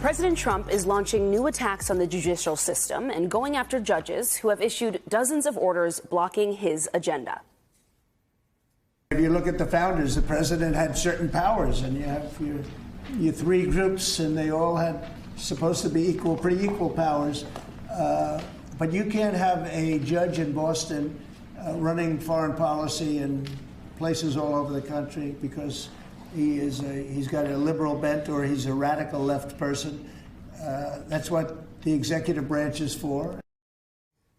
President Trump is launching new attacks on the judicial system and going after judges who have issued dozens of orders blocking his agenda. If you look at the founders, the president had certain powers, and you have your three groups, and they all had supposed to be pretty equal powers. But you can't have a judge in Boston running foreign policy in places all over the country because he's got a liberal bent or he's a radical left person. That's what the executive branch is for.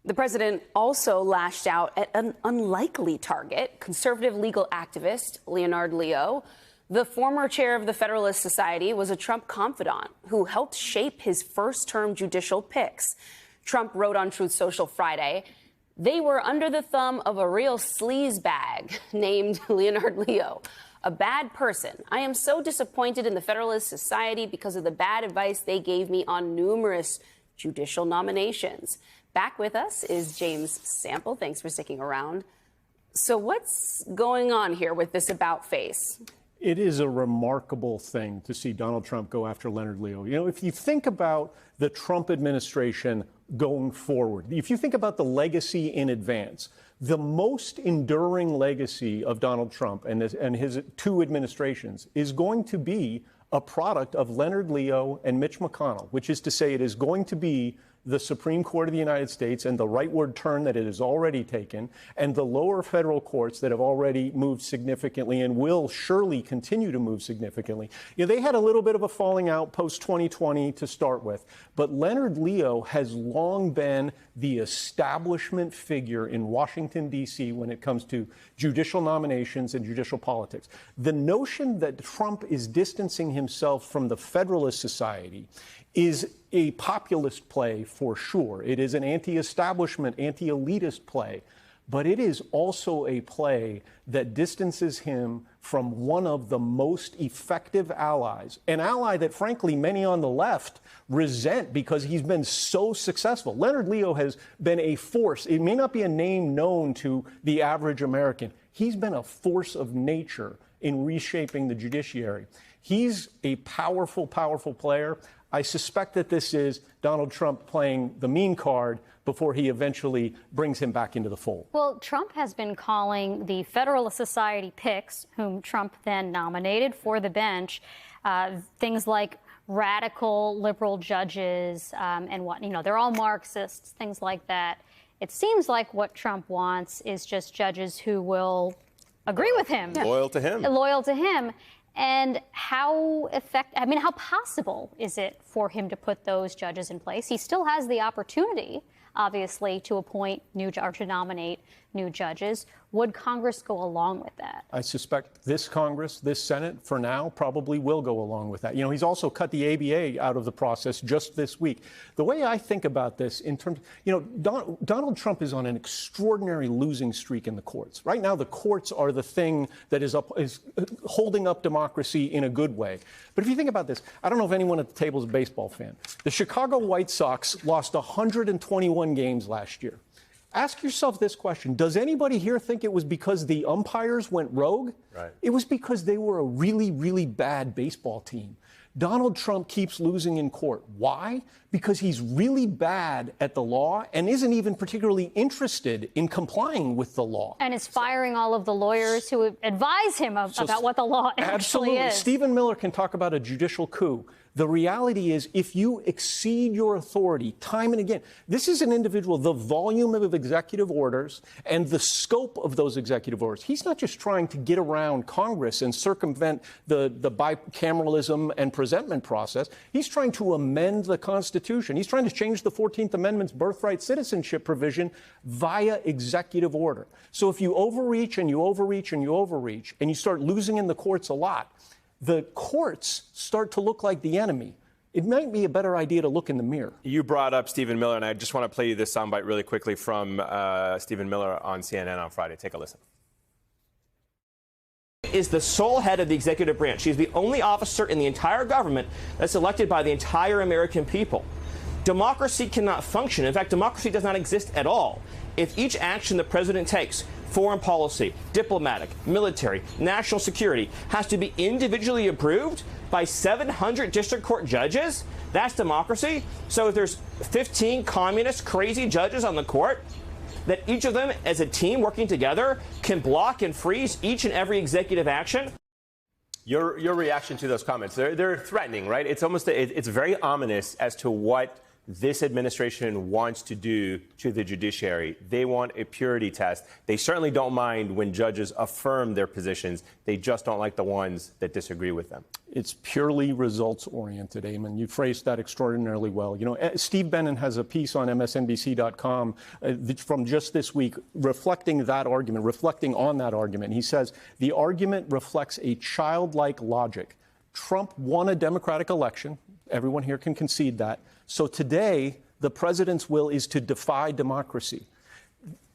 The president also lashed out at an unlikely target, conservative legal activist Leonard Leo. The former chair of the Federalist Society was a Trump confidant who helped shape his first-term judicial picks. Trump wrote on Truth Social Friday, "They were under the thumb of a real sleazebag named Leonard Leo. A bad person. I am so disappointed in the Federalist Society because of the bad advice they gave me on numerous judicial nominations." Back with us is James Sample. Thanks for sticking around. So what's going on here with this about face? It is a remarkable thing to see Donald Trump go after Leonard Leo. You know, if you think about the Trump administration going forward, if you think about the legacy in advance, the most enduring legacy of Donald Trump and his two administrations is going to be a product of Leonard Leo and Mitch McConnell, which is to say it is going to be the Supreme Court of the United States and the rightward turn that it has already taken, and the lower federal courts that have already moved significantly and will surely continue to move significantly. You know, they had a little bit of a falling out post-2020 to start with, but Leonard Leo has long been the establishment figure in Washington, D.C. when it comes to judicial nominations and judicial politics. The notion that Trump is distancing himself from the Federalist Society is a populist play for sure. It is an anti-establishment, anti-elitist play, but it is also a play that distances him from one of the most effective allies, an ally that, frankly, many on the left resent because he's been so successful. Leonard Leo has been a force. It may not be a name known to the average American. He's been a force of nature in reshaping the judiciary. He's a powerful, powerful player. I suspect that this is Donald Trump playing the mean card before he eventually brings him back into the fold. Well, Trump has been calling the Federalist Society picks, whom Trump then nominated for the bench, things like radical liberal judges and what, they're all Marxists, things like that. It seems like what Trump wants is just judges who will agree with him. Loyal to him. Loyal to him. And how possible is it for him to put those judges in place? He still has the opportunity, obviously, to appoint or to nominate new judges. Would Congress go along with that? I suspect this Congress, this Senate, for now, probably will go along with that. He's also cut the ABA out of the process just this week. The way I think about this in terms, Donald Trump is on an extraordinary losing streak in the courts. Right now, the courts are the thing that is holding up democracy in a good way. But if you think about this, I don't know if anyone at the table is a baseball fan. The Chicago White Sox lost 121 games last year. Ask yourself this question. Does anybody here think it was because the umpires went rogue? Right. It was because they were a really, really bad baseball team. Donald Trump keeps losing in court. Why? Because he's really bad at the law and isn't even particularly interested in complying with the law. And is firing all of the lawyers who advise him about what the law actually is. Stephen Miller can talk about a judicial coup. The reality is, if you exceed your authority time and again, this is an individual, the volume of executive orders and the scope of those executive orders. He's not just trying to get around Congress and circumvent the bicameralism and presentment process. He's trying to amend the Constitution. He's trying to change the 14th Amendment's birthright citizenship provision via executive order. So if you overreach and you overreach and you overreach and you start losing in the courts a lot, the courts start to look like the enemy. It might be a better idea to look in the mirror. You brought up Stephen Miller, and I just want to play you this soundbite really quickly from Stephen Miller on CNN on Friday. Take a listen. Is the sole head of the executive branch. She's the only officer in the entire government that's elected by the entire American people. Democracy cannot function. In fact, democracy does not exist at all if each action the president takes, foreign policy, diplomatic, military, national security, has to be individually approved by 700 district court judges. That's democracy. So if there's 15 communist crazy judges on the court, that each of them as a team working together can block and freeze each and every executive action. Your reaction to those comments, they're threatening, right? It's almost, it's very ominous as to what this administration wants to do to the judiciary. They want a purity test. They certainly don't mind when judges affirm their positions. They just don't like the ones that disagree with them. It's purely results-oriented, Eamon. You phrased that extraordinarily well. You know, Steve Bannon has a piece on MSNBC.com from just this week reflecting on that argument. He says, the argument reflects a childlike logic. Trump won a Democratic election. Everyone here can concede that. So today, the president's will is to defy democracy.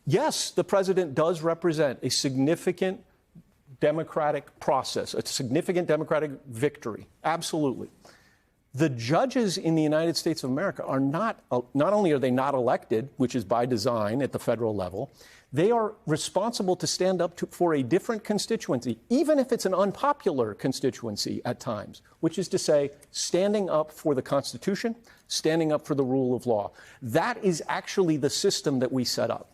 Yes, the president does represent a significant democratic process, a significant democratic victory. Absolutely. The judges in the United States of America are not only are they not elected, which is by design at the federal level, they are responsible to stand up for a different constituency, even if it's an unpopular constituency at times, which is to say, standing up for the Constitution, standing up for the rule of law. That is actually the system that we set up.